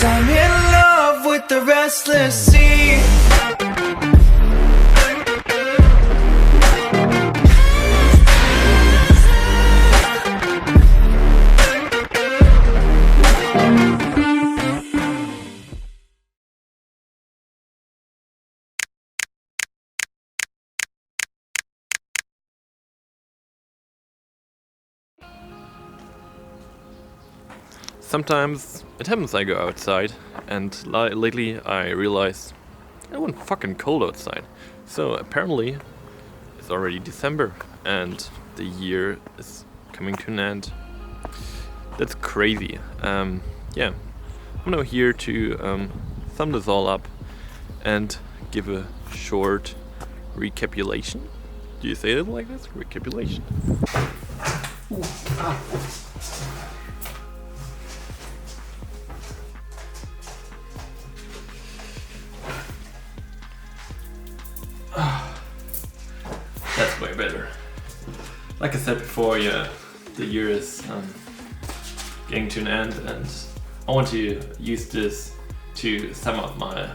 'Cause I'm in love with the restless sea. Sometimes it happens I go outside, and lately I realized it went fucking cold outside. So apparently it's already December and the year is coming to an end. That's crazy. Yeah, I'm now here to sum this all up and give a short recapitulation. Do you say it like this? Recapitulation. That's way better. Like I said before, yeah, the year is getting to an end, and I want to use this to sum up my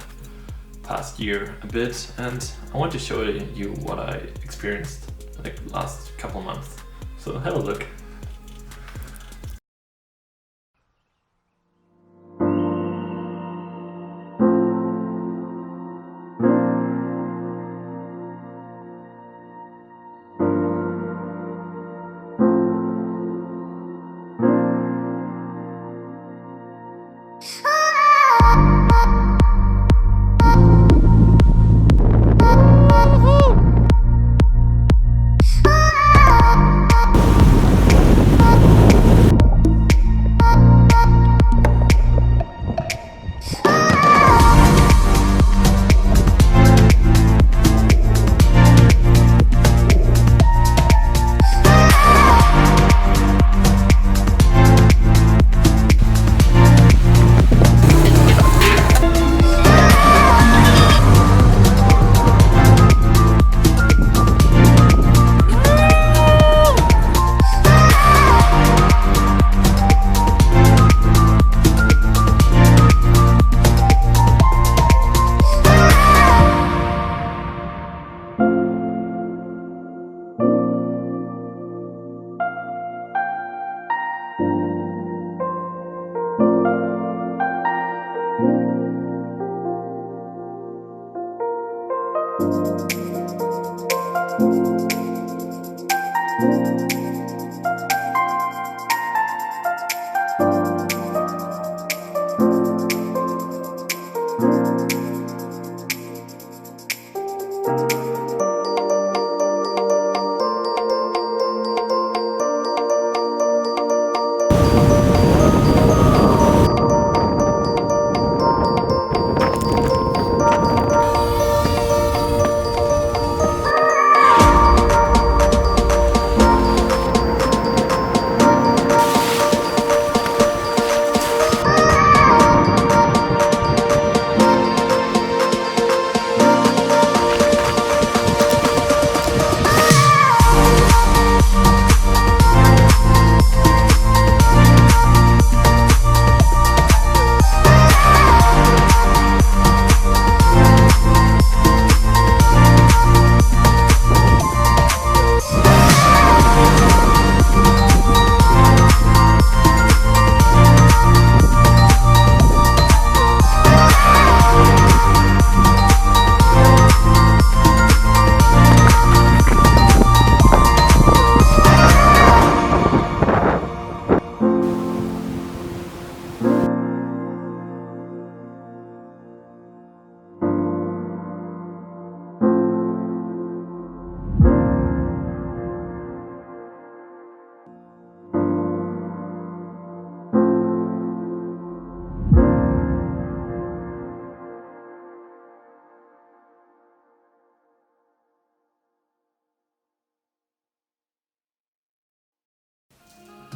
past year a bit, and I want to show you what I experienced like last couple months. So have a look.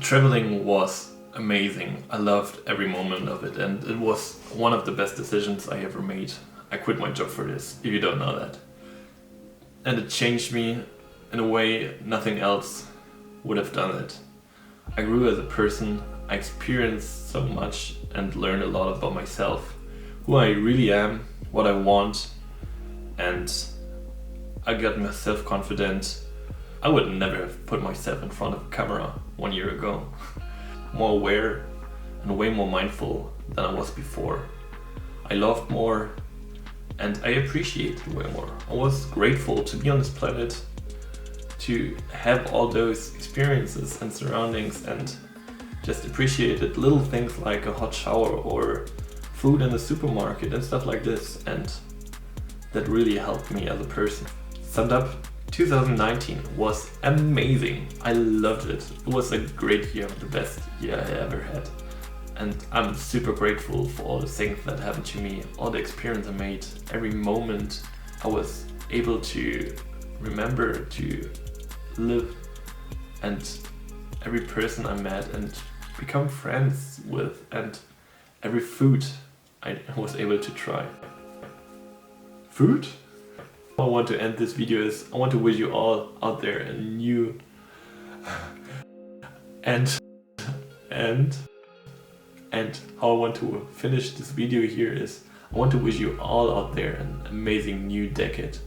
Traveling was amazing. I loved every moment of it, and it was one of the best decisions I ever made. I quit my job for this, if you don't know that. And it changed me in a way nothing else would have done it. I grew as a person, I experienced so much and learned a lot about myself, who I really am, what I want, and I got more self-confident. I would never have put myself in front of a camera 1 year ago. More aware and way more mindful than I was before. I loved more and I appreciated way more. I was grateful to be on this planet, to have all those experiences and surroundings, and just appreciated little things like a hot shower or food in the supermarket and stuff like this, and that really helped me as a person. Summed up, 2019 was amazing. I loved it. It was a great year, the best year I ever had. And I'm super grateful for all the things that happened to me, all the experience I made, every moment I was able to remember to live, and every person I met and become friends with, and every food I was able to try. Food? I want to end this video is I want to wish you all out there a new and how I want to finish this video here is I want to wish you all out there an amazing new decade.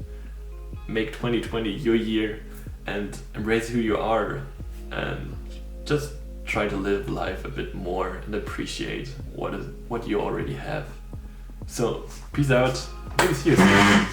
Make 2020 your year and embrace who you are, and just try to live life a bit more and appreciate what you already have. So peace out, maybe see you soon.